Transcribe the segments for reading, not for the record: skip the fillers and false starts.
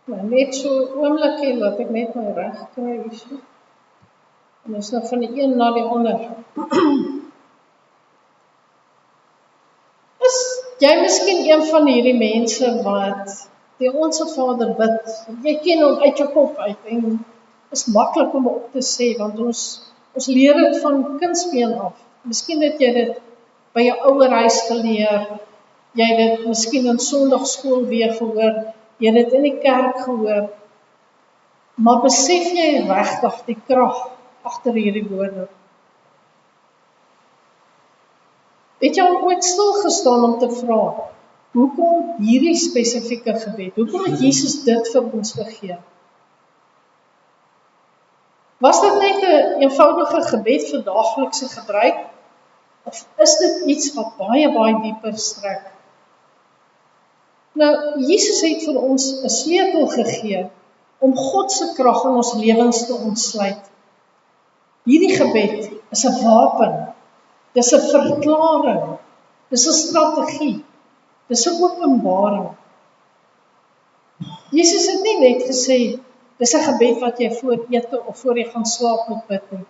Maar net so oomblikie, laat ek net my reg kry hierso. En ons nou van die een na die ander. Is jy miskien een van hierdie mense wat die Onse Vader bid? Jy ken hom uit jou kop uit en is maklik om op te sê, want ons leer dit van kindsbeen af. Miskien het jy dit by jou ouerhuis geleer, jy het dit miskien in Sondagskool weer gehoor, jy het dit in die kerk gehoor, maar besef jy regtig die krag agter hierdie woorde? Het jy al ooit stilgestaan om te vra, hoekom hierdie spesifieke gebed? Hoekom het Jesus dit vir ons gegee? Was dit net 'n eenvoudige gebed vir daaglikse gebruik? Of is dit iets wat baie, baie dieper strek? Nou, Jesus het vir ons 'n sleutel gegee om God se krag in ons lewens te ontsluit. Hierdie gebed is 'n wapen, dis 'n verklaring, dis 'n strategie, dis 'n openbaring. Jesus het nie net gesê, dis 'n gebed wat jy voor ete of voor jy gaan slaap moet bid nie.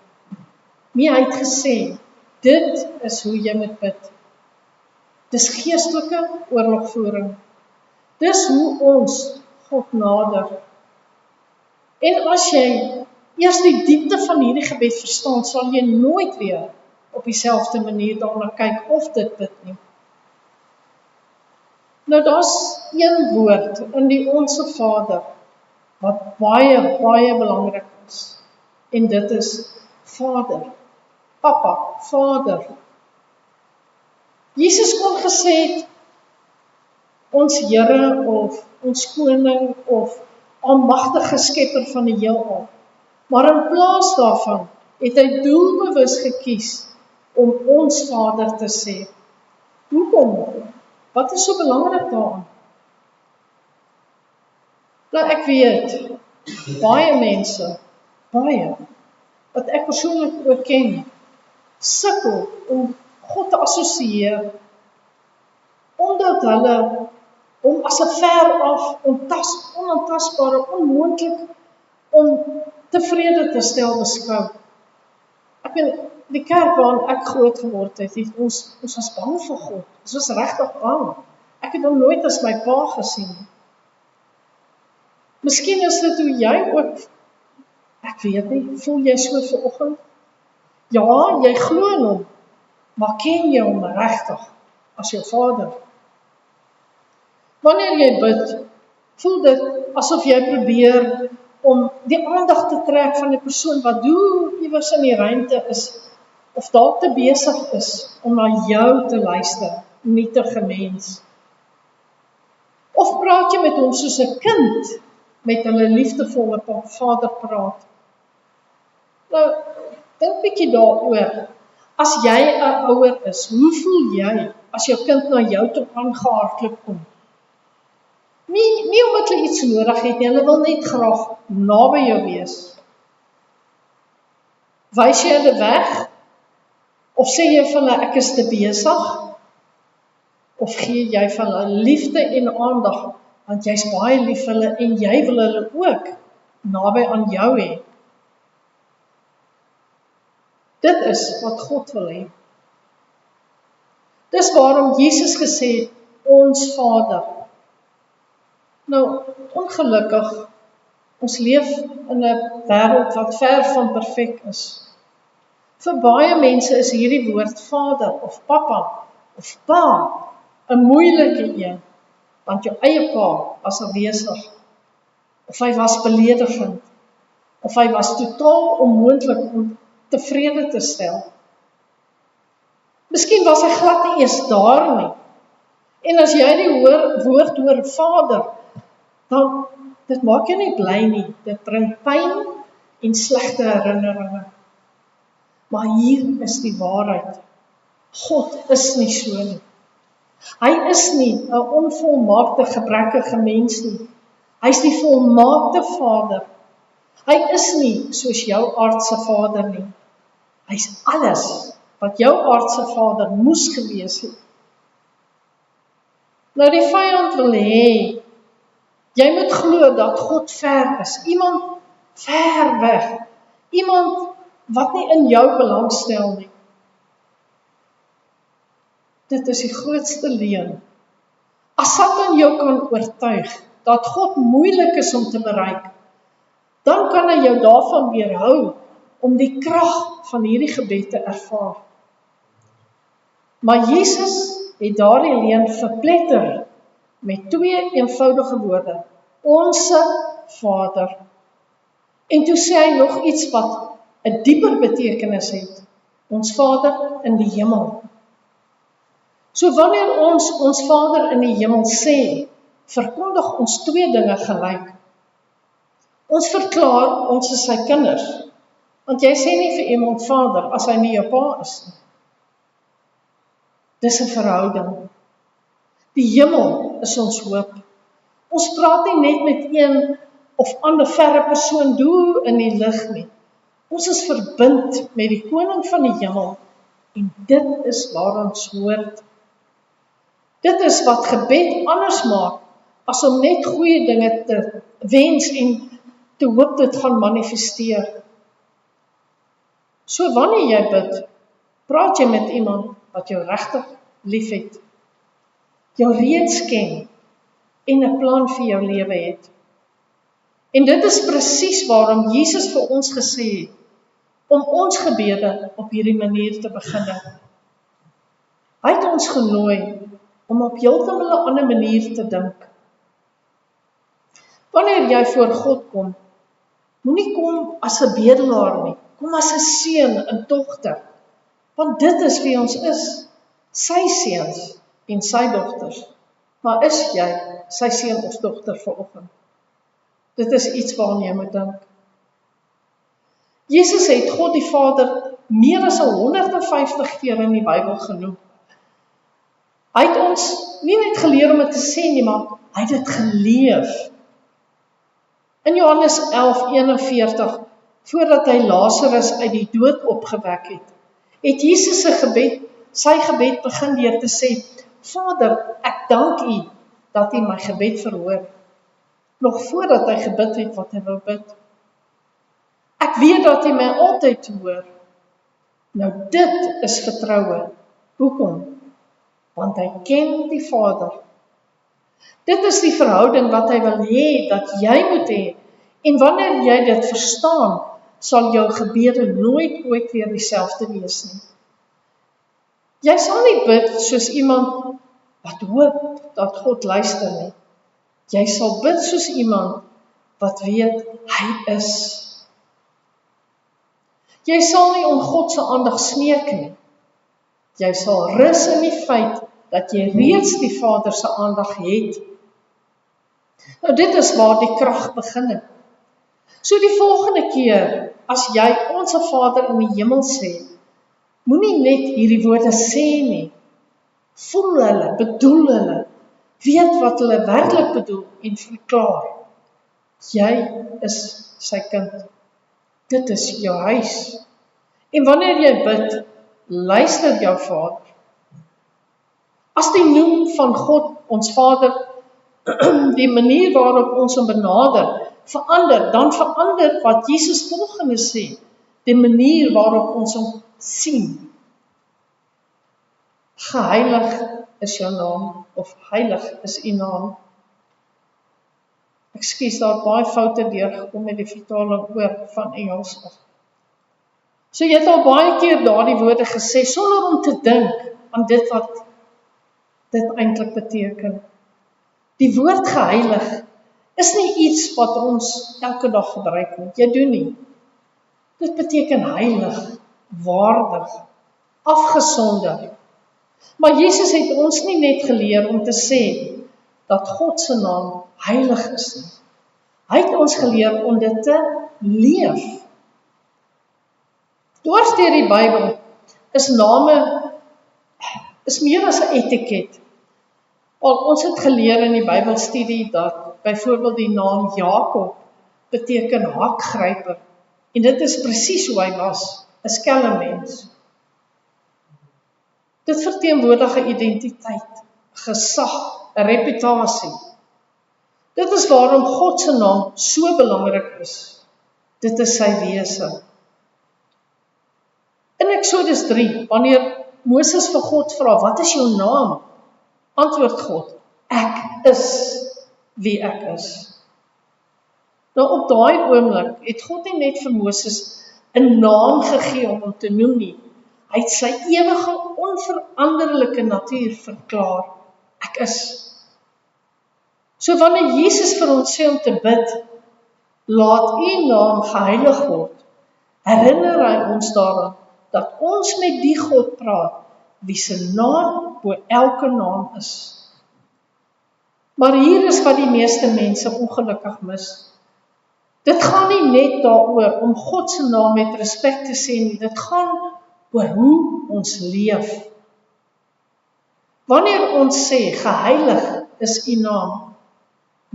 Nee, hy het gesê, dit is hoe jy moet bid. Dis geestelike oorlogvoering. Dis hoe ons God nader. En as jy eers die diepte van hierdie gebed verstaan, sal jy nooit weer op dieselfde manier daarna kyk of dit bid nie. Nou, daar's een woord in die Onse Vader wat baie, baie belangrik is. En dit is Vader. Papa, Vader. Jesus kon gesê het, ons Here of ons Koning of almagtige skepper van die heelal. Maar in plaas daarvan het hy doelbewus gekies om ons Vader te sê. Hoekom? Wat is so belangrik daaraan? Nou, ek weet, baie mense, wat ek persoonlik ook ken, sukkel om God te assosieer, omdat hulle om as 'n ver af, onaantastbare, onmoontlik om tevrede te stel beskou. Ek weet, die kerk waarin ek groot geword het, ons was bang vir God. Ons was regtig bang. Ek het hom nooit as my pa gesien. Miskien is dit hoe jy ook, ek weet nie, voel jy so vanoggend? Ja, jy glo in hom, maar ken jy hom regtig as jou Vader? Wanneer jy bid, voel dit asof jy probeer om die aandag te trek van die persoon wat iewers in die ruimte is, of dalk te besig is om na jou te luister, nietige mens. Of praat jy met hom soos 'n kind met hulle liefdevolle Vader praat? Nou, dink bietjie daaroor. As jy 'n ouer is, hoe voel jy as jou kind na jou toe aangehardloop kom? Nie omdat hulle iets nodig het nie, hulle wil net graag naby jou wees. Wys jy hulle weg? Of sê jy vir hulle, ek is te besig? Of gee jy vir hulle liefde en aandag, want jy's baie lief vir hulle en jy wil hulle ook naby aan jou hê? Dit is wat God wil hê. Dis waarom Jesus gesê het, ons Vader. Nou, ongelukkig, ons leef in 'n wêreld wat ver van perfek is. Vir baie mense is hierdie woord Vader of Papa of Pa 'n moeilike een, want jou eie pa was afwesig, of hy was beledigend, of hy was totaal onmoontlik om tevrede te stel. Miskien was hy glad nie eens daar nie. En as jy die woord hoor Vader, dan dit maak jou nie bly nie. Dit bring pyn en slegte herinneringe. Maar hier is die waarheid. God is nie so nie. Hy is nie 'n onvolmaakte, gebrekkige mens nie. Hy is die volmaakte Vader. Hy is nie soos jou aardse vader nie. Hy is alles wat jou aardse vader moes gewees het. Nou, die vyand wil hê Jy moet glo dat God ver is, iemand ver weg, iemand wat nie in jou belangstel nie. Dit is die grootste leuen. As Satan jou kan oortuig dat God moeilik is om te bereik, dan kan hy jou daarvan weerhou om die krag van hierdie gebed te ervaar. Maar Jesus het daardie leuen verpletter met 2 eenvoudige woorde: Onse Vader. En toe sê hy nog iets wat 'n dieper betekenis het: Ons Vader in die hemel. So wanneer ons Vader in die hemel sê, verkondig ons 2 dinge gelyk. Ons verklaar ons is sy kinders, want jy sê nie vir iemand Vader as hy nie jou pa is nie. Dis 'n verhouding. Die hemel is ons hoop. Ons praat nie net met een of ander verre persoon doel in die lig nie. Ons is verbind met die koning van die hemel en dit is waar ons hoort. Dit is wat gebed anders maak as om net goeie dinge te wens en te hoop dit gaan manifesteer. So wanneer jy bid, praat jy met iemand wat jou regtig liefhet, jou reeds ken en 'n plan vir jou lewe het. En dit is presies waarom Jesus vir ons gesê het om ons gebede op hierdie manier te begin. Hy het ons genooi om op heeltemal 'n ander manier te dink. Wanneer jy voor God kom, moenie kom as 'n bedelaar nie, kom as 'n seun en dogter, want dit is wie ons is, sy seuns en sy dogters. Maar is jy sy seun of dogter vanoggend? Dit is iets waaraan jy moet dink. Jesus het God die Vader meer as 150 keer in die Bybel genoem. Hy het ons nie net geleer om dit te sê nie, maar hy het dit geleef. In Johannes 11:41, voordat hy Lazarus uit die dood opgewek het Jesus sy gebed begin deur te sê: Vader, ek dank U dat U my gebed verhoor. Nog voordat hy gebid het wat hy wou bid. Ek weet dat U my altyd hoor. Nou dit is vertroue. Hoekom? Want hy ken die Vader. Dit is die verhouding wat hy wil hê dat jy moet hê. En wanneer jy dit verstaan, sal jou gebede nooit ooit weer dieselfde wees nie. Jy sal nie bid soos iemand wat hoop dat God luister nie. Jy sal bid soos iemand wat weet hy is. Jy sal nie om God se aandag smeek nie. Jy sal rus in die feit dat jy reeds die Vader se aandag het. Nou dit is waar die krag begin. So die volgende keer, as jy Onse Vader in die hemel sê, moenie net hierdie woorde sê nie. Voel hulle, bedoel hulle, weet wat hulle werklik bedoel en verklaar. Jy is sy kind. Dit is jou huis. En wanneer jy bid, luister jou Vader. As die noem van God, ons Vader, die manier waarop ons hom benader, verander, dan verander wat Jesus volgende sê, die manier waarop ons hom sien. Geheilig is jou naam, of heilig is U naam. Ekskuus, daar het baie foute deurgekom met die vertaling oor van Engels af. So jy het al baie keer daardie woorde gesê, sonder om te dink aan dit wat dit eintlik beteken. Die woord geheilig is nie iets wat ons elke dag gebruik nie. Jy doen nie. Dit beteken heilig, waardig, afgesonder. Maar Jesus het ons nie net geleer om te sê dat God se naam heilig is nie. Hy het ons geleer om dit te leef. Dwars deur die Bybel is name meer as 'n etiket. Ons het geleer in die Bybelstudie dat byvoorbeeld die naam Jakob beteken hakgryper. En dit is presies hoe hy was, 'n skelmmens. Dit verteenwoordig 'n identiteit, gesag, 'n reputasie. Dit is waarom God se naam so belangrik is. Dit is sy wese. In Exodus 3, wanneer Moses vir God vra, wat is jou naam? Antwoord God, ek is wie ek is. Nou op daai oomblik het God nie net vir Moses 'n naam gegee om hom te noem nie. Hy het sy ewige, onveranderlike natuur verklaar, ek is. So wanneer Jesus vir ons sê om te bid, laat u naam geheilig word, herinner hy ons daaraan, dat ons met die God praat, wie se naam bo elke naam is. Maar hier is wat die meeste mense ongelukkig mis. Dit gaan nie net daaroor om God se naam met respek te sê nie, dit gaan oor hoe ons leef. Wanneer ons sê, geheilig is u naam,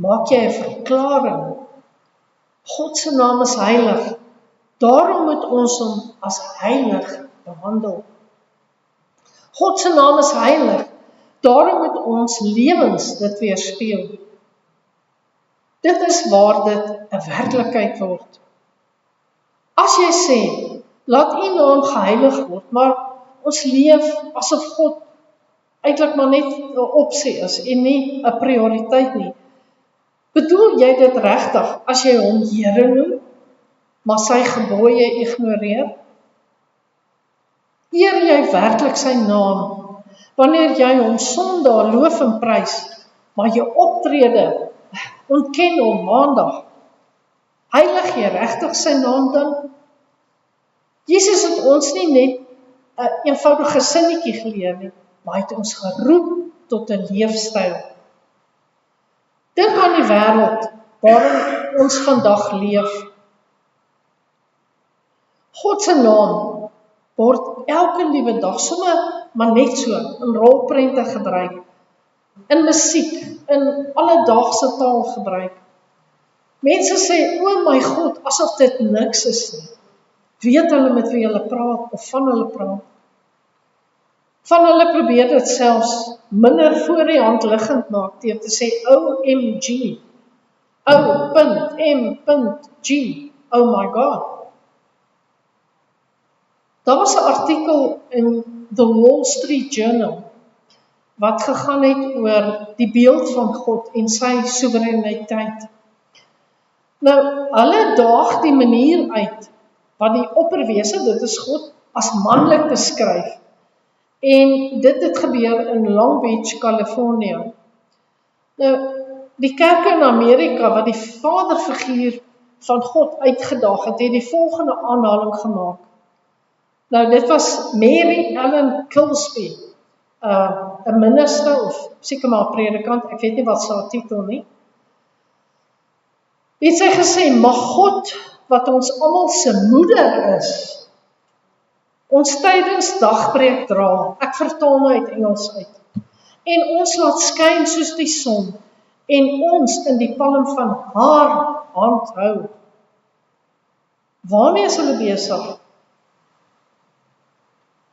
maak jy 'n verklaring. God se naam is heilig, daarom moet ons hom as heilig behandel. God se naam is heilig, daarom moet ons lewens dit weerspieël. Dit is waar dit 'n werklikheid word. As jy sê, laat u naam geheilig word, maar ons leef asof God eintlik maar net 'n opsie is en nie 'n prioriteit nie. Bedoel jy dit regtig as jy hom Here noem, maar sy gebooie ignoreer? Eer jy werklik sy naam, wanneer jy hom Sondag loof en prys, maar jou optrede ontken hom Maandag? Heilig jy regtig sy naam dan? Jesus het ons nie net 'n eenvoudige sinnetjie geleer nie, maar hy het ons geroep tot 'n leefstyl. Dink aan die wêreld waarin ons vandag leef. God se naam word elke liewe dag sommer maar net so in rolprente gebruik, in musiek, in alledaagse taal gebruik. Mense sê, o my God, asof dit niks is nie. Weet hulle met wie hulle praat of van hulle praat? Van hulle probeer dit selfs minder voor die hand liggend maak deur te sê OMG, O.M.G, oh my God. Daar was 'n artikel in The Wall Street Journal wat gegaan het oor die beeld van God en sy soewereiniteit. Nou, hulle daag die manier uit wat die opperwese, dit is God, as manlik beskryf. En dit het gebeur in Long Beach, Californië. Nou, die kerke in Amerika wat die vaderfiguur van God uitgedaag het, het die volgende aanhaling gemaak. Nou, dit was Mary Ellen Kilsby, 'n minister of seker maar 'n predikant, ek weet nie wat sy titel nie. Het sy gesê, mag God, wat ons almal se moeder is, ons tydens dagbreek dra, ek vertaal nou uit Engels uit, en ons laat skyn soos die son, en ons in die palm van haar hand hou. Waarmee is hulle besig?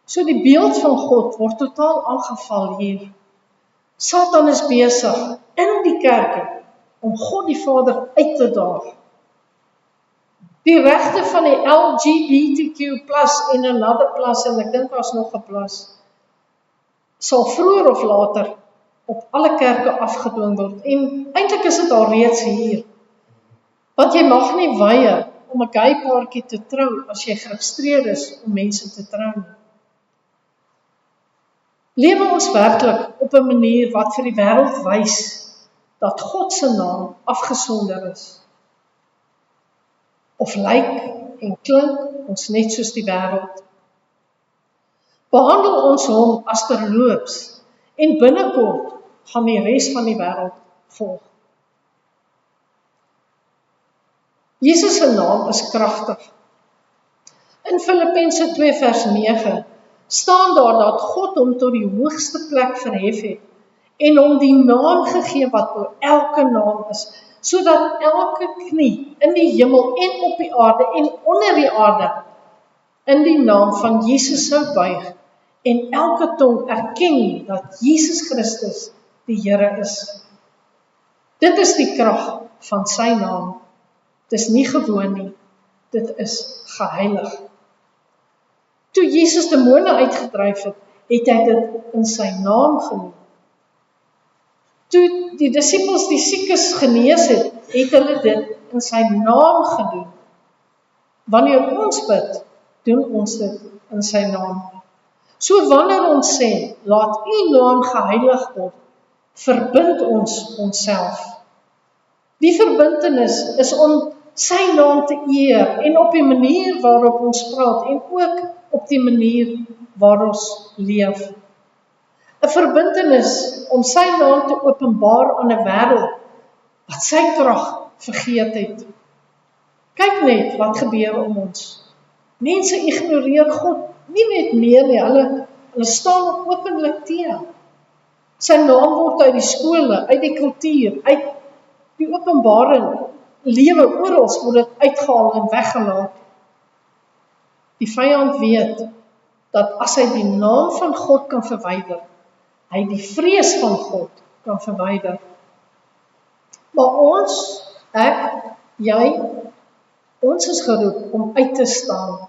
So die beeld van God word totaal aangeval hier. Satan is besig in die kerke om God die Vader uit te daag. Die regte van die LGBTQ+ en another plus, en ek dink daar's nog 'n plus, sal vroeër of later op alle kerke afgedwing word. En eintlik is dit al reeds hier. Want jy mag nie weier om 'n gay paartjie te trou as jy geregistreer is om mense te trou. Lewe ons werklik op 'n manier wat vir die wêreld wys dat God se naam afgesonder is? Of lyk en klink ons net soos die wêreld? Behandel ons hom as terloops en binnekort gaan die res van die wêreld volg. Jesus se naam is kragtig. In Filippense 2 vers 9 staan daar dat God hom tot die hoogste plek verhef het en hom die naam gegee wat bo elke naam is, sodat elke knie in die hemel en op die aarde en onder die aarde in die naam van Jesus sou buig en elke tong erken dat Jesus Christus die Here is. Dit is die krag van sy naam. Dit is nie gewoon nie, dit is geheilig. Toe Jesus demone uitgedryf het, het hy dit in sy naam genoem. Toe die disippels die siekes genees het, het hulle dit in sy naam gedoen. Wanneer ons bid, doen ons dit in sy naam. So wanneer ons sê, laat u naam geheilig word, verbind ons onsself. Die verbintenis is om sy naam te eer en op die manier waarop ons praat en ook op die manier waar ons leef. 'n verbintenis om sy naam te openbaar aan 'n wêreld wat sy krag vergeet het. Kyk net wat gebeur om ons. Mense ignoreer God nie net meer nie, hulle staan openlik teen. Sy naam word uit die skole, uit die kultuur, uit die openbare lewe oral word dit uitgehaal en weggelaat. Die vyand weet dat as hy die naam van God kan verwyder, hy die vrees van God kan verwyder. Maar ons, ek, jy, ons is geroep om uit te staan.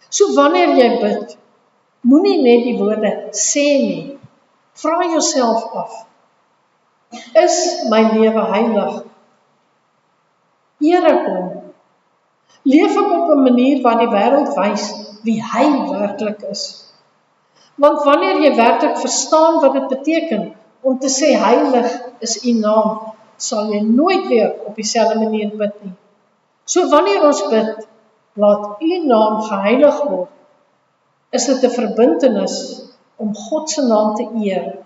So wanneer jy bid, moenie net die woorde sê nie. Vra jouself af, is my lewe heilig? Eer ek hom? Leef ek op 'n manier waar die wêreld wys wie hy werklik is? Want wanneer jy werklik verstaan wat dit beteken om te sê heilig is u naam, sal jy nooit weer op dieselfde manier bid nie. So wanneer ons bid, laat u naam geheilig word, is dit 'n verbintenis om God se naam te eer.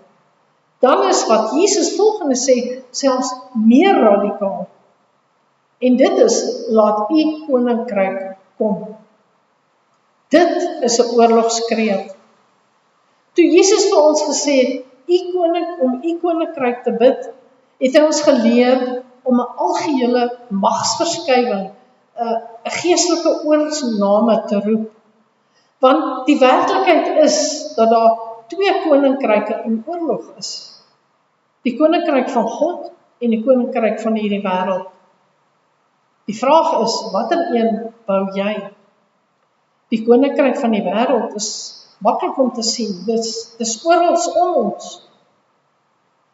Dan is wat Jesus volgende sê, selfs meer radikaal. En dit is, laat u koninkryk kom. Dit is 'n oorlogskreet. Toe Jesus vir ons gesê het, om u koninkryk te bid, het hy ons geleer om 'n algehele magsverskywing, 'n geestelike oorlogsname te roep. Want die werklikheid is dat daar twee koninkryke in oorlog is. Die koninkryk van God en die koninkryk van hierdie wêreld. Die vraag is, watter een bou jy? Die koninkryk van die wêreld is maklik om te sien, dis oral om ons.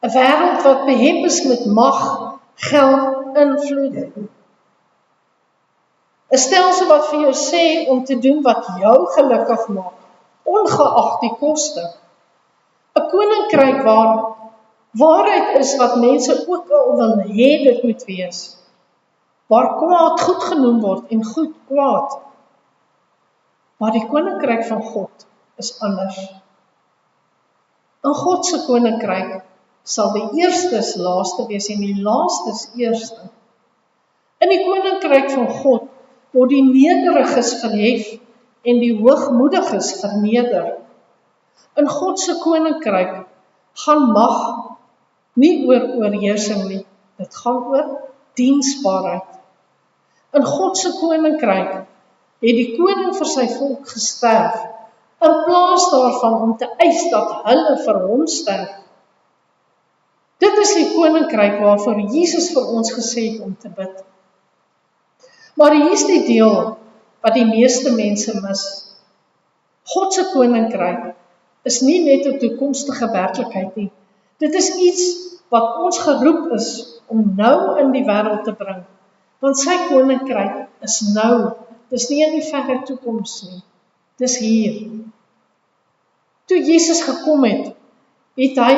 'n wêreld wat behep is met mag, geld, invloed. 'n stelsel wat vir jou sê om te doen wat jou gelukkig maak, ongeag die koste. 'n koninkryk waar waarheid is wat mense ook al wil hê dit moet wees. Waar kwaad goed genoem word en goed kwaad. Maar die koninkryk van God is anders. In God se koninkryk sal die eerstes laaste wees en die laastes eerste. In die koninkryk van God word die nederiges verhef en die hoogmoediges verneder. In God se koninkryk gaan mag nie oor oorheersing nie, dit gaan oor diensbaarheid. In God se koninkryk het die koning vir sy volk gesterf, in plaas daarvan om te eis dat hulle vir hom sterf. Dit is die koninkryk waarvoor Jesus vir ons gesê het om te bid. Maar hier is die deel wat die meeste mense mis. God se koninkryk is nie net 'n toekomstige werklikheid nie. Dit is iets wat ons geroep is om nou in die wêreld te bring. Want sy koninkryk is nou. Dis nie in die verre toekoms nie. Dis hier. Toe Jesus gekom het, het hy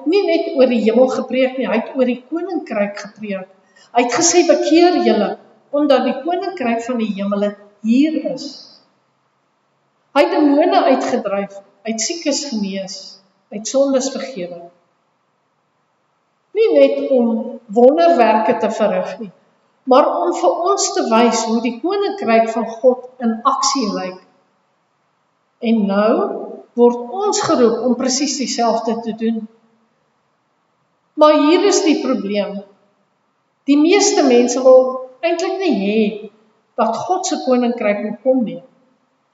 nie net oor die hemel gepreek nie, hy het oor die koninkryk gepreek. Hy het gesê, bekeer julle, omdat die koninkryk van die hemele hier is. Hy het demone uitgedryf, hy het siekes genees, hy het sondes vergewe. Nie net om wonderwerke te verrig nie, maar om vir ons te wys hoe die koninkryk van God in aksie lyk. En nou word ons geroep om presies dieselfde te doen. Maar hier is die probleem. Die meeste mense wil eintlik nie hê dat God se koninkryk moet kom nie.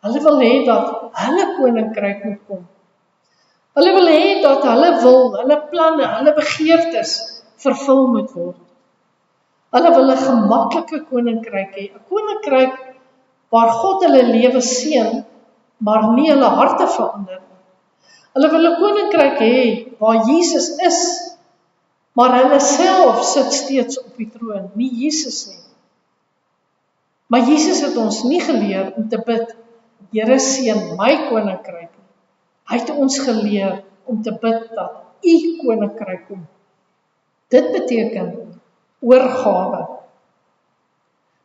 Hulle wil hê dat hulle koninkryk moet kom. Hulle wil hê dat hulle wil, hulle planne, hulle begeertes vervul moet word. Hulle wil 'n gemaklike koninkryk hê, 'n koninkryk waar God hulle lewe seën, maar nie hulle harte verander nie. Hulle wil 'n koninkryk hê waar Jesus is, maar hulle self sit steeds op die troon, nie Jesus nie. Maar Jesus het ons nie geleer om te bid, Here seën my koninkryk nie. Hy het ons geleer om te bid dat U koninkryk kom. Dit beteken oorgawe.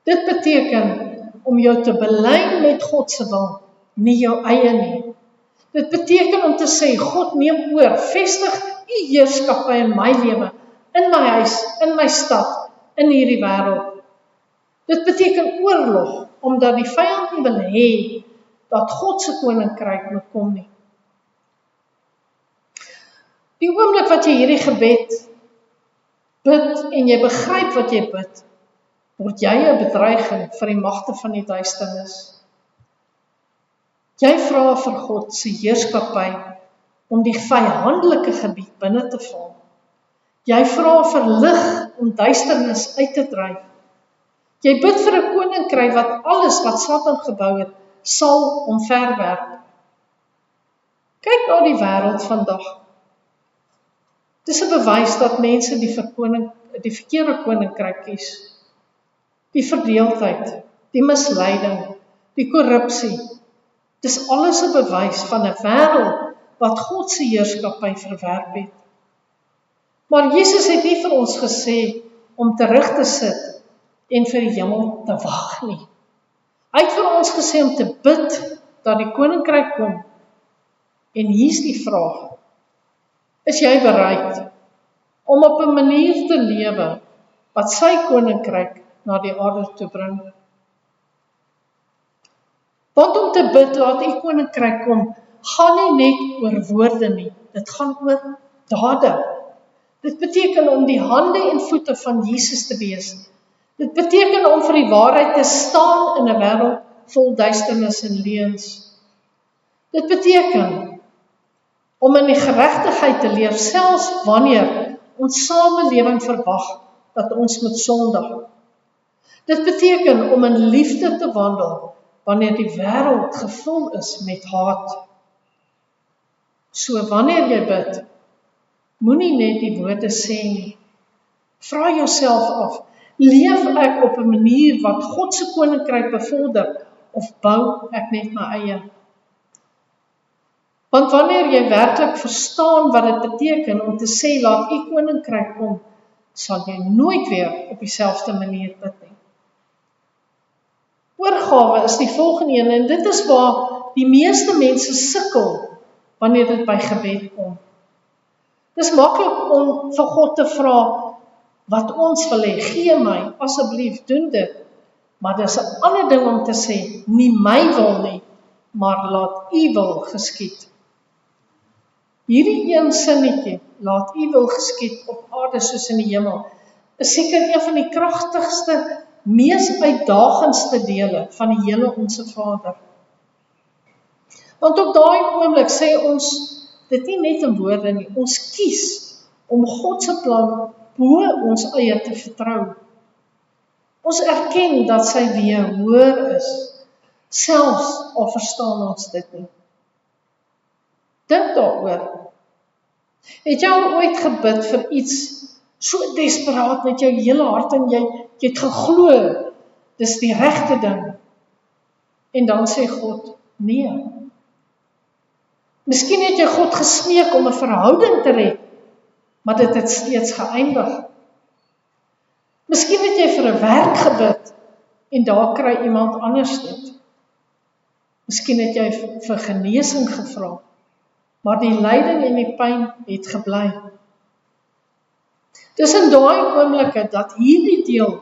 Dit beteken om jou te belyn met God se wil, nie jou eie nie. Dit beteken om te sê, God neem oor, vestig U heerskappy in my lewe, in my huis, in my stad, in hierdie wêreld. Dit beteken oorlog, omdat die vyand nie wil hê dat God se koninkryk moet kom nie. Die oomblik wat jy hierdie gebed bid en jy begryp wat jy bid, word jy 'n bedreiging vir die magte van die duisternis. Jy vra vir God se heerskappy om die vyhandelike gebied binne te val. Jy vra vir lig om duisternis uit te dryf. Jy bid vir 'n koninkryk wat alles wat Satan gebou het, sal omverwerp. Kyk na die wêreld vandag. Dis 'n bewys dat mense die verkeerde koninkryk kies. Die verdeeldheid, die misleiding, die korrupsie. Dis alles 'n bewys van 'n wêreld wat God se heerskappy verwerp het. Maar Jesus het nie vir ons gesê om terug te sit en vir die hemel te wag nie. Hy het vir ons gesê om te bid dat die koninkryk kom. En hier's die vraag: is jy bereid om op 'n manier te lewe wat sy koninkryk na die aarde toe bring? Want om te bid laat U koninkryk kom, gaan nie net oor woorde nie, dit gaan oor dade. Dit beteken om die hande en voete van Jesus te wees. Dit beteken om vir die waarheid te staan in 'n wêreld vol duisternis en leuns. Dit beteken om in die geregtigheid te leef, selfs wanneer ons samelewing verwag dat ons moet sondig. Dit beteken om in liefde te wandel wanneer die wêreld gevul is met haat. So wanneer jy bid, moenie net die woorde sê nie. Vra jouself af, leef ek op 'n manier wat God se koninkryk bevorder, of bou ek net my eie? Want wanneer jy werklik verstaan wat dit beteken om te sê, laat U koninkryk kom, sal jy nooit weer op dieselfde manier bid nie. Oorgawe is die volgende een, en dit is waar die meeste mense sukkel wanneer dit by gebed kom. Dis maklik om vir God te vra wat ons wil hê, gee my, asseblief, doen dit. Maar dis 'n ander ding om te sê, nie my wil nie, maar laat U wil geskied. Hierdie een sinnetjie, laat U wil geskied op aarde soos in die hemel, is seker een van die kragtigste, mees uitdagendste dele van die hele Onse Vader. Want op daai oomblik sê ons dit nie net in woorde nie, ons kies om God se plan bo ons eie te vertrou. Ons erken dat sy weë hoër is, selfs al verstaan ons dit nie. Dink daaroor. Het jy al ooit gebid vir iets so desperaat met jou hele hart en jy het geglo, dis die regte ding. En dan sê God, nee. Miskien het jy God gesmeek om 'n verhouding te red, maar dit het steeds geëindig. Miskien het jy vir 'n werk gebid, en daar kry iemand anders dit. Miskien het jy vir genesing gevra, maar die lyding en die pyn het gebly. Dis in daai oomblikke dat hierdie deel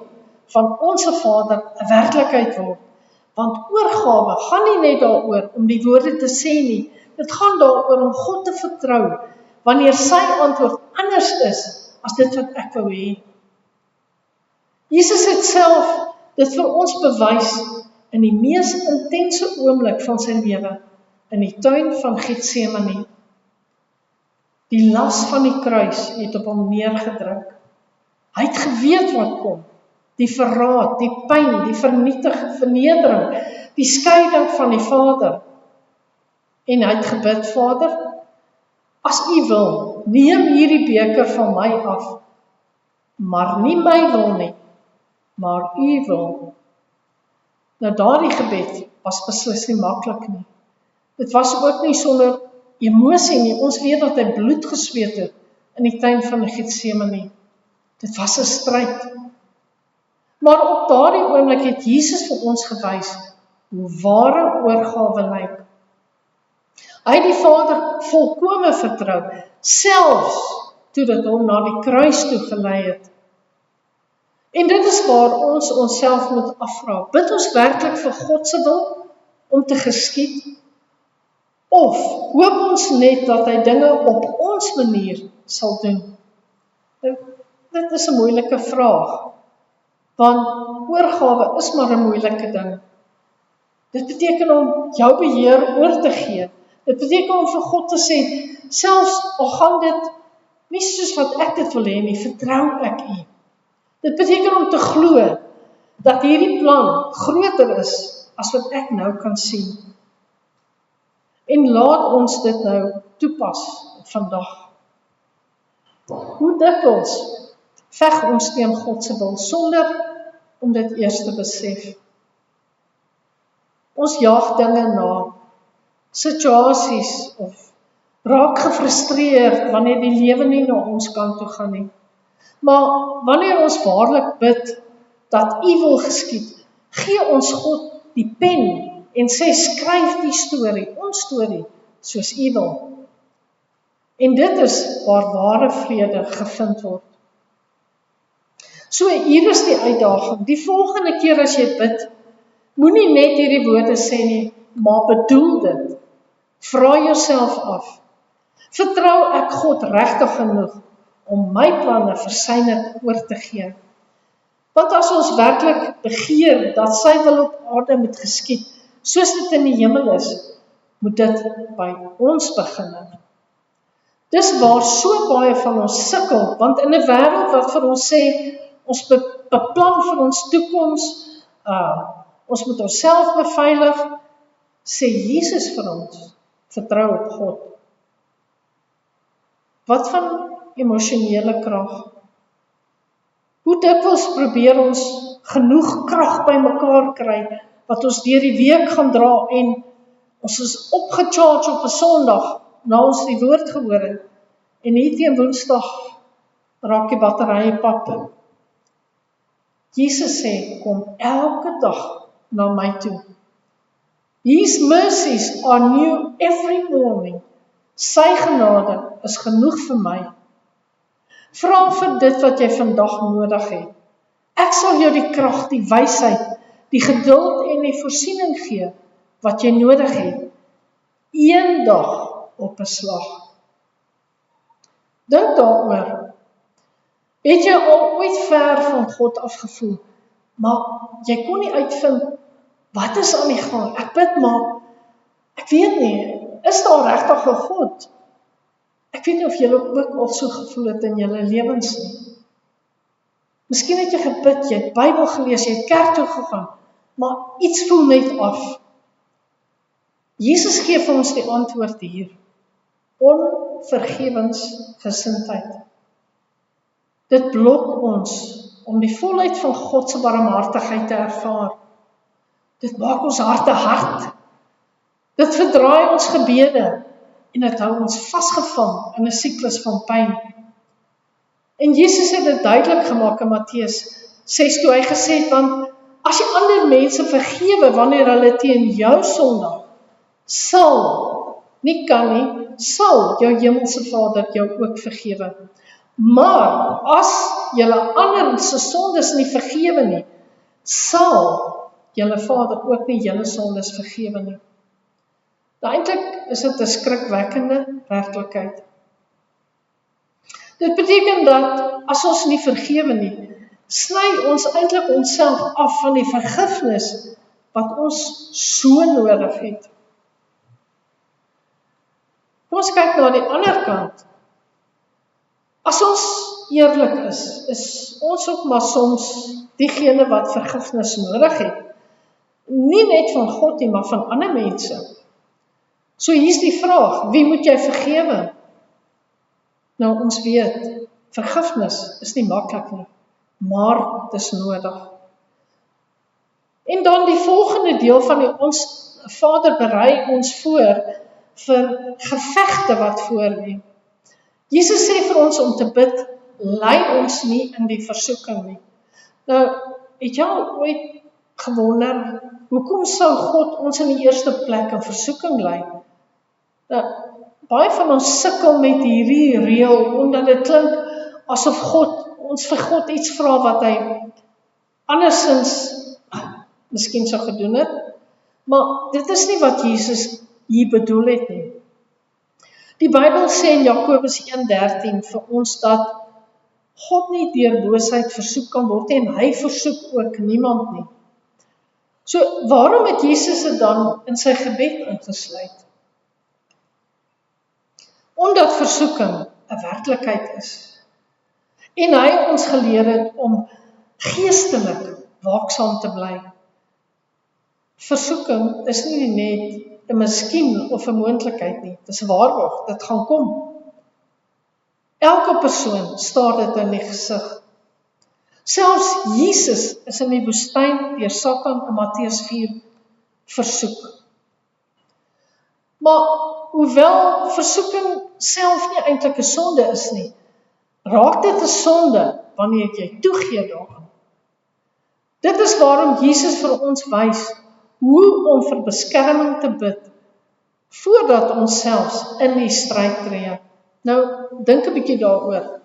van Onse Vader 'n werklikheid word. Want oorgawe gaan nie net daaroor om die woorde te sê nie, dit gaan daaroor om God te vertrou, wanneer sy antwoord anders is as dit wat ek wou hê. Jesus het self dit vir ons bewys in die mees intense oomblik van sy lewe, in die tuin van Getsemane. Die las van die kruis het op hom neergedruk. Hy het geweet wat kom. Die verraad, die pyn, die vernedering, die skeiding van die Vader. En hy het gebid, Vader, as U wil, neem hierdie beker van my af, maar nie my wil nie, maar U wil. Nou daardie gebed was beslis nie maklik nie. Dit was ook nie sonder emosie nie. Ons weet dat hy bloed gesweet het in die tuin van Getsemane. Dit was 'n stryd. Maar op daardie oomblik het Jesus vir ons gewys hoe ware oorgawe lyk. Hy het die Vader volkome vertrou, selfs toe dit hom na die kruis toe gelei het. En dit is waar ons onsself moet afvra. Bid ons werklik vir God se wil om te geskied? Of hoop ons net dat hy dinge op ons manier sal doen? Dit is 'n moeilike vraag, want oorgawe is maar 'n moeilike ding. Dit beteken om jou beheer oor te gee. Dit beteken om vir God te sê, selfs al gaan dit nie soos wat ek dit wil hê nie, vertrou ek U. Dit beteken om te glo dat hierdie plan groter is as wat ek nou kan sien. En laat ons dit nou toepas vandag. Hoe dikwels veg ons teen God se wil sonder om dit eers te besef. Ons jaag dinge na, situasies of raak gefrustreerd wanneer die lewe nie na ons kant toe gaan nie. Maar wanneer ons waarlik bid dat U wil geskied, gee ons God die pen en sê skryf die storie, ons storie, soos U wil. En dit is waar ware vrede gevind word. So hier is die uitdaging. Die volgende keer as jy bid, moenie net hierdie woorde sê nie, maar bedoel dit. Vra jouself af. Vertrou ek God regtig genoeg om my planne vir syne oor te gee? Want as ons werklik begeer dat sy wil op aarde moet geskied, soos dit in die hemel is, moet dit by ons begin. Dis waar so baie van ons sukkel, want in 'n wêreld wat vir ons sê, ons beplan vir ons toekoms, ons moet onsself beveilig, sê Jesus vir ons, vertrou op God. Wat van emosionele krag? Hoe dikwels probeer ons genoeg krag bymekaar kry, wat ons deur die week gaan dra en ons is opgecharge op 'n Sondag, na ons die woord gehoor het, en hier teen Woensdag raak die batterye pap. Jesus sê, kom elke dag na my toe. His mercies are new every morning. Sy genade is genoeg vir my. Vra vir dit wat jy vandag nodig het. Ek sal jou die krag, die wysheid, die geduld en die voorsiening gee wat jy nodig het. Een dag op 'n slag. Dink daaroor. Het jy al ooit ver van God afgevoel, maar jy kon nie uitvind wat is aan die gang? Ek bid maar, ek weet nie, is daar regtig 'n God? Ek weet nie of julle ook al so gevoel het in julle lewens nie. Miskien het jy gebid, jy het Bybel gelees, jy het kerk toe gegaan, maar iets voel net af. Jesus gee vir ons die antwoord hier. Onvergewensgesindheid. Dit blok ons om die volheid van God se barmhartigheid te ervaar. Dit maak ons harte hard. Dit verdraai ons gebede en dit hou ons vasgevang in 'n siklus van pyn. En Jesus het dit duidelik gemaak in Matteus 6 toe hy gesê het, want as jy ander mense vergewe wanneer hulle teen jou sondig, sal, nie kan nie, sal jou hemelse Vader jou ook vergewe. Maar as julle ander se sondes nie vergewe nie, sal julle Vader ook nie julle sondes vergewe nie. Nou eintlik is dit 'n skrikwekkende werklikheid. Dit beteken dat as ons nie vergewe nie, sny ons eintlik onsself af van die vergifnis wat ons so nodig het. Kom ons kyk na die ander kant. As ons eerlik is ons ook maar soms diegene wat vergifnis nodig het. Nie net van God nie, maar van ander mense. So hier's die vraag, wie moet jy vergewe? Nou ons weet, vergifnis is nie maklik nie, maar dit is nodig. En dan die volgende deel van ons Vader berei ons voor vir gevegte wat voor lê. Jesus sê vir ons om te bid, lei ons nie in die versoeking nie. Nou, het jy al ooit gewonder, hoekom sou God ons in die eerste plek in versoeking lei? Nou, baie van ons sukkel met hierdie reël, omdat dit klink asof ons vir God iets vra wat hy andersins miskien sou gedoen het, maar dit is nie wat Jesus hier bedoel het nie. Die Bybel sê in Jakobus 1:13 vir ons dat God nie deur boosheid versoek kan word en hy versoek ook niemand nie. So waarom het Jesus dit dan in sy gebed ingesluit? Omdat versoeking 'n werklikheid is. En hy ons geleer het om geestelik waaksaam te bly. Versoeking is nie net 'n miskien of 'n moontlikheid nie. Dit is waarborg, dit gaan kom. Elke persoon staar dit in die gesig. Selfs Jesus is in die woestyn deur Satan in Matteus 4 versoek. Maar hoewel versoeking self nie eintlik 'n sonde is nie, raak dit 'n sonde wanneer jy toegee daaraan. Dit is waarom Jesus vir ons wys hoe om vir beskerming te bid, voordat ons selfs in die stryd tree. Nou, dink 'n bietjie daaroor.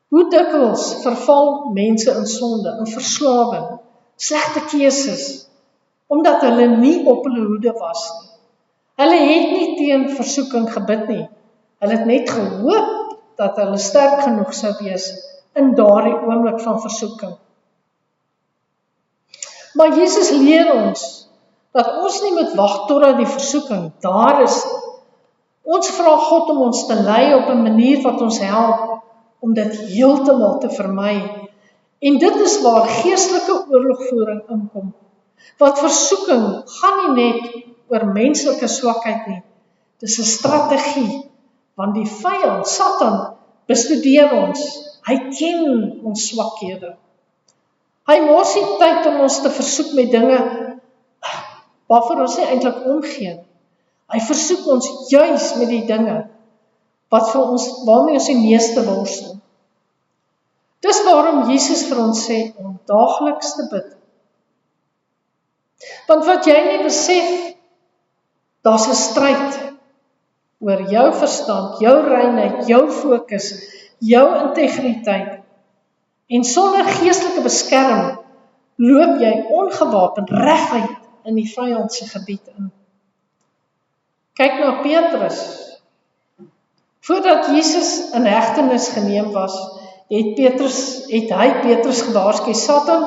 Hoe dikwels verval mense in sonde, in verslawing, slegte keuses, omdat hulle nie op hulle hoede was nie. Hulle het nie teen versoeking gebid nie. Hulle het net gehoop dat hulle sterk genoeg sou wees in daardie oomblik van versoeking. Maar Jesus leer ons dat ons nie moet wag totdat die versoeking daar is. Ons vra God om ons te lei op 'n manier wat ons help om dit heeltemal te vermy. En dit is waar geestelike oorlogvoering inkom. Want versoeking gaan nie net oor menslike swakheid nie. Dis 'n strategie, want die vyand, Satan, bestudeer ons. Hy ken ons swakhede. Hy mors nie tyd om ons te versoek met dinge waarvoor ons nie eintlik omgee. Hy versoek ons juis met die dinge waarmee ons die meeste worstel. Dis waarom Jesus vir ons sê om daagliks te bid. Want wat jy nie besef, daar's 'n stryd oor jou verstand, jou reinheid, jou fokus, jou integriteit. En sonder geestelike beskerming loop jy ongewapen reguit in die vyand se gebied in. Kyk na Petrus. Voordat Jesus in hegtenis geneem was, het hy Petrus gewaarsku. Satan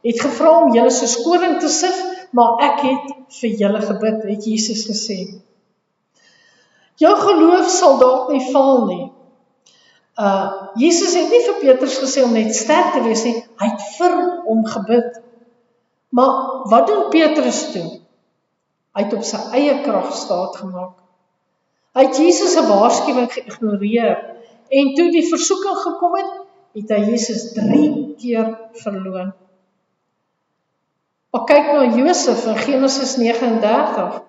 het gevra om julle soos koring te sif, maar ek het vir julle gebid, het Jesus gesê. Jou geloof sal dalk nie val nie. Jesus het nie vir Petrus gesê om net sterk te wees nie, hy het vir hom gebid. Maar wat doen Petrus toe? Hy het op sy eie krag staat gemaak. Hy het Jesus se waarskuwing geïgnoreer en toe die versoeking gekom het hy Jesus 3 keer verloon. Maar kyk na Josef in Genesis 39.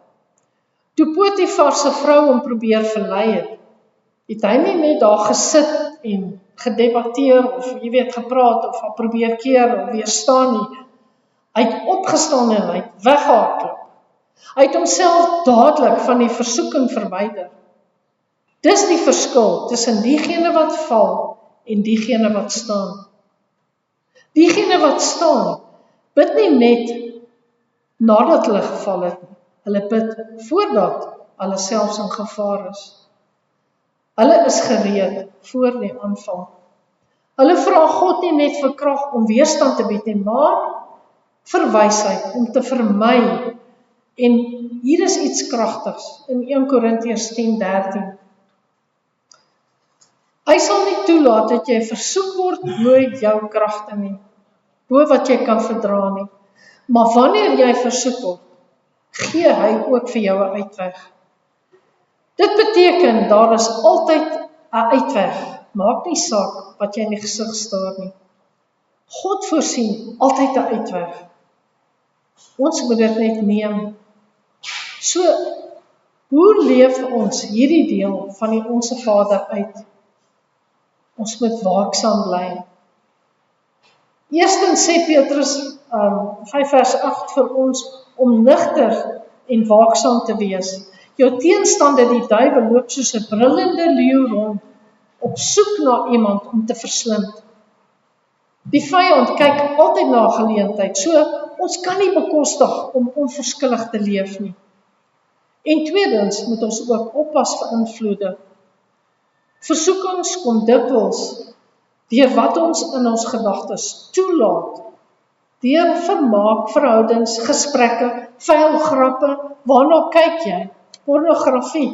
Toe Potifar se vrou hom probeer verlei het hy nie net daar gesit en gedebatteer of gepraat of probeer keer of weerstaan nie. Hy het opgestaan en hy het weggehardloop. Hy het homself dadelik van die versoeking verwyder. Dis die verskil tussen diegene wat val en diegene wat staan. Diegene wat staan, bid nie net nadat hulle geval het, hulle bid voordat hulle selfs in gevaar is. Hulle is gereed voor die aanval. Hulle vra God nie net vir krag om weerstand te bied nie, maar vir wysheid om te vermy. En hier is iets kragtigs in 1 Korintiërs 10:13. Hy sal nie toelaat dat jy versoek word bo jou kragte nie, bo wat jy kan verdra nie. Maar wanneer jy versoek word, gee hy ook vir jou 'n uitweg. Dit beteken, daar is altyd 'n uitweg, maak nie saak wat jy in die gesig staar nie. God voorsien altyd 'n uitweg. Ons moet dit net neem. So, hoe leef ons hierdie deel van die Onse Vader uit? Ons moet waaksaam bly. Eerstens sê Petrus 5 vers 8 vir ons om nugter en waaksaam te wees. Jou teenstander, die duiwel, loop soos 'n brullende leeu rond, op soek na iemand om te verslind. Die vyand kyk altyd na 'n geleentheid, so ons kan nie bekostig om onverskillig te leef nie. En tweedens moet ons ook oppas vir invloede. Versoekings kom dikwels deur wat ons in ons gedagtes toelaat, deur vermaak, verhoudings, gesprekke, vuil grappe, waarna kyk jy? Pornografie.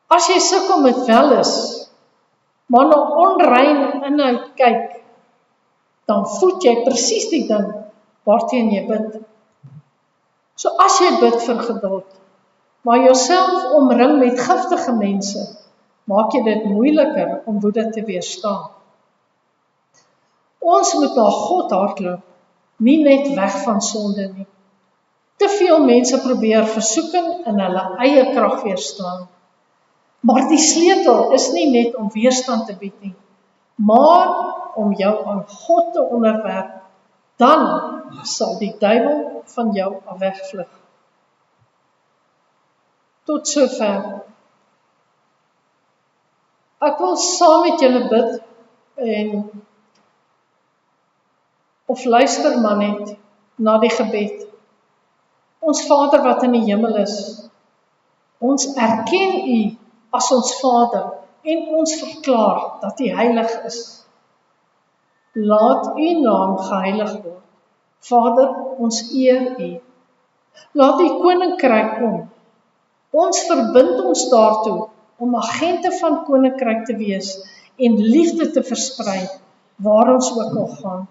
As jy sukkel met welis, maar na onrein inhoud kyk, dan voed jy presies die ding waarteen jy bid. So as jy bid vir geduld, maar jouself omring met giftige mense, maak jy dit moeiliker om woede te weerstaan. Ons moet na God hardloop, nie net weg van sonde nie. Te veel mense probeer versoeking in hulle eie krag weerstaan. Maar die sleutel is nie net om weerstand te bied nie, maar om jou aan God te onderwerp, dan sal die duiwel van jou af wegvlug. Tot sover. Ek wil saam met julle bid of luister maar net na die gebed. Ons Vader wat in die hemel is, ons erken U as ons Vader en ons verklaar dat U heilig is. Laat U naam geheilig word. Vader, ons eer U. Laat U koninkryk kom. Ons verbind ons daartoe om agente van koninkryk te wees en liefde te versprei waar ons ook al gaan.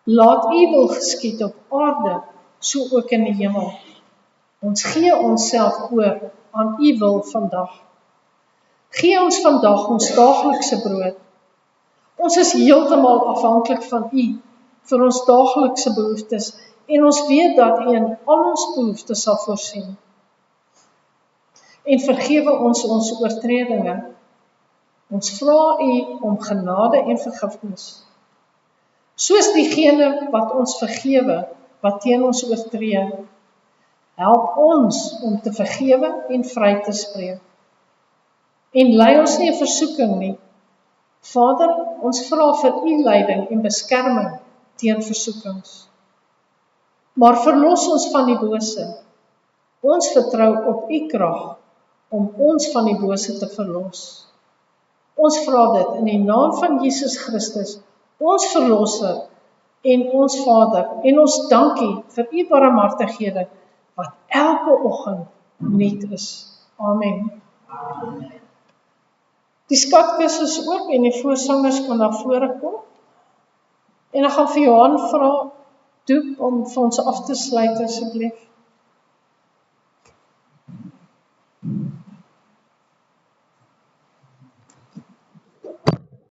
Laat U wil geskied op aarde, so ook in die hemel. Ons gee onsself oor aan U wil vandag. Gee ons vandag ons daaglikse brood. Ons is heeltemal afhanklik van U vir ons daaglikse behoeftes en ons weet dat U in al ons behoeftes sal voorsien. En vergewe ons oortredinge. Ons vra U om genade en vergifnis. Soos diegene wat ons vergewe, wat teen ons oortree, help ons om te vergewe en vry te spreek. En lei ons nie in versoeking nie. Vader, ons vra vir U leiding en beskerming teen versoekings. Maar verlos ons van die bose. Ons vertrou op U krag om ons van die bose te verlos. Ons vra dit in die naam van Jesus Christus, ons verlosser en ons Vader, en ons dankie vir U barmhartighede wat elke oggend nuut is. Amen. Die skatkis is oop en die voorsangers kan na vore kom. En ek gaan vir Johan vra, Doep, om vir ons af te sluit asseblief.